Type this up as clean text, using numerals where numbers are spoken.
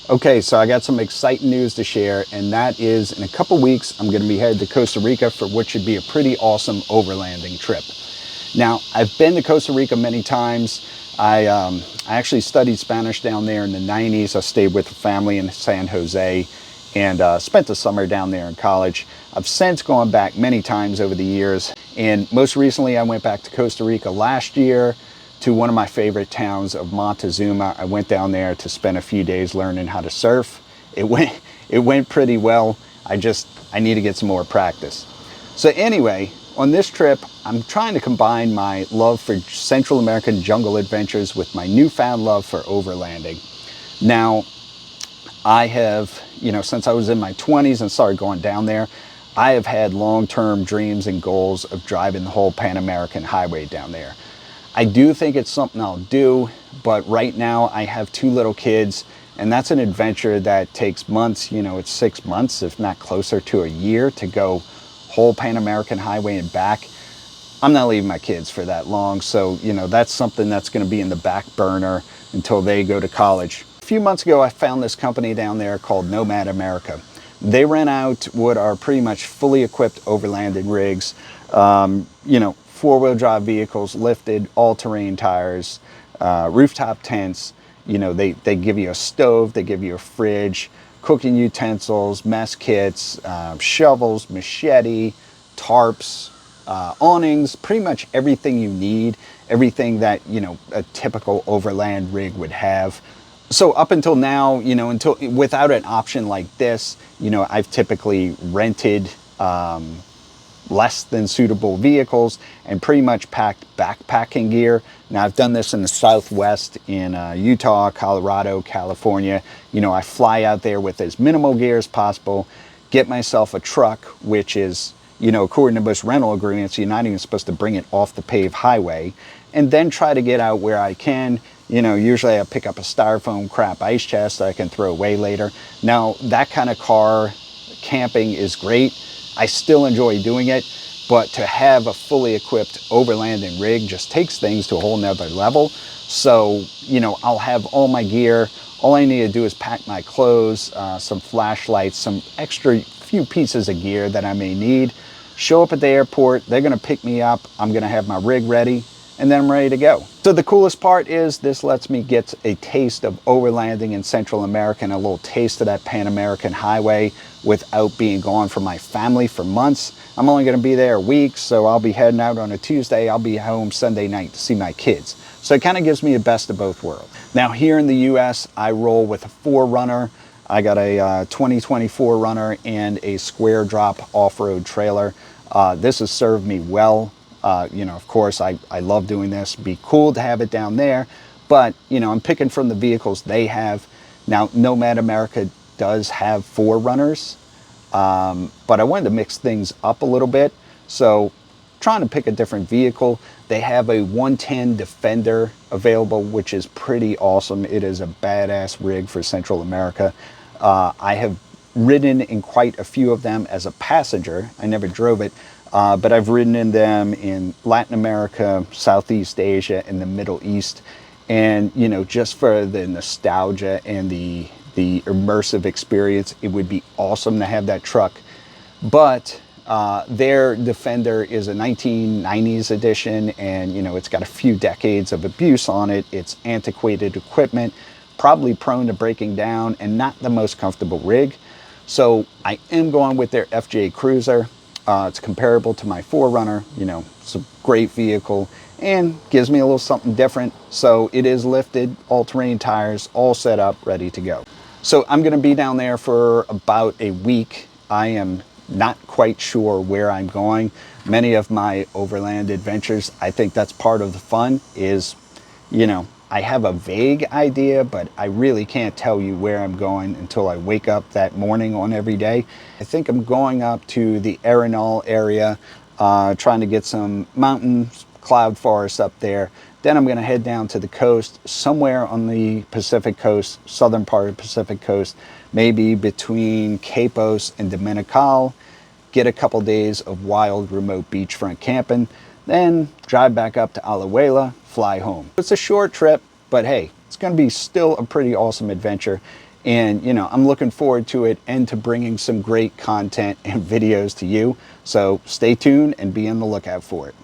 Okay, so I got some exciting news to share, and that is in a couple weeks, I'm going to be headed to Costa Rica for what should be a pretty awesome overlanding trip. Now, I've been to Costa Rica many times. I actually studied Spanish down there in the 90s. I stayed with a family in San Jose and spent the summer down there in college. I've since gone back many times over the years, and most recently I went back to Costa Rica last year to one of my favorite towns of Montezuma. I went down there to spend a few days learning how to surf. It went pretty well. I need to get some more practice. So anyway, on this trip, I'm trying to combine my love for Central American jungle adventures with my newfound love for overlanding. Now, I have, since I was in my 20s and started going down there, I have had long-term dreams and goals of driving the whole Pan American Highway down there. I do think it's something I'll do, but right now I have two little kids, and that's an adventure that takes months. It's 6 months, if not closer to a year, to go whole Pan American Highway and back. I'm not leaving my kids for that long, so that's something that's going to be in the back burner until they go to college. A few months ago, I found this company down there called Nomad America. They rent out what are pretty much fully equipped overlanding rigs. Four-wheel drive vehicles, lifted, all-terrain tires, rooftop tents. They give you a stove, they give you a fridge, cooking utensils, mess kits, shovels, machete, tarps, awnings, pretty much everything you need, everything that, a typical overland rig would have. So up until now, until without an option like this, I've typically rented less than suitable vehicles and pretty much packed backpacking gear. Now, I've done this in the Southwest, in Utah, Colorado, California. I fly out there with as minimal gear as possible, get myself a truck, which is, according to most rental agreements, you're not even supposed to bring it off the paved highway, and then try to get out where I can. Usually I pick up a styrofoam crap ice chest that I can throw away later. Now, that kind of car camping is great. I still enjoy doing it, but to have a fully equipped overlanding rig just takes things to a whole nother level. So, I'll have all my gear. All I need to do is pack my clothes, some flashlights, some extra few pieces of gear that I may need. Show up at the airport, they're gonna pick me up, I'm gonna have my rig ready, and then I'm ready to go. So the coolest part is this lets me get a taste of overlanding in Central America and a little taste of that Pan American Highway without being gone from my family for months. I'm only gonna be there a week, so I'll be heading out on a Tuesday. I'll be home Sunday night to see my kids. So it kind of gives me the best of both worlds. Now here in the US, I roll with a 4Runner. I got a 2024 Runner and a square drop off-road trailer. This has served me well. Of course, I love doing this. It'd be cool to have it down there, but, I'm picking from the vehicles they have. Now, Nomad America does have 4Runners, but I wanted to mix things up a little bit, so trying to pick a different vehicle. They have a 110 Defender available, which is pretty awesome. It is a badass rig for Central America. I have ridden in quite a few of them as a passenger. I never drove it. But I've ridden in them in Latin America, Southeast Asia, and the Middle East. And, just for the nostalgia and the immersive experience, it would be awesome to have that truck. But their Defender is a 1990s edition, and, it's got a few decades of abuse on it. It's antiquated equipment, probably prone to breaking down, and not the most comfortable rig. So I am going with their FJ Cruiser. It's comparable to my 4Runner. It's a great vehicle and gives me a little something different. So it is lifted, all-terrain tires, all set up, ready to go. So I'm going to be down there for about a week. I am not quite sure where I'm going. Many of my overland adventures, I think that's part of the fun is, I have a vague idea, but I really can't tell you where I'm going until I wake up that morning on every day. I think I'm going up to the Arenal area, trying to get some mountains, cloud forest up there. Then I'm going to head down to the coast, somewhere on the Pacific coast, southern part of the Pacific coast, maybe between Capos and Dominical, get a couple days of wild, remote beachfront camping, then drive back up to Alajuela, fly home. It's a short trip, but hey, it's going to be still a pretty awesome adventure. And, you know, I'm looking forward to it and to bringing some great content and videos to you. So stay tuned and be on the lookout for it.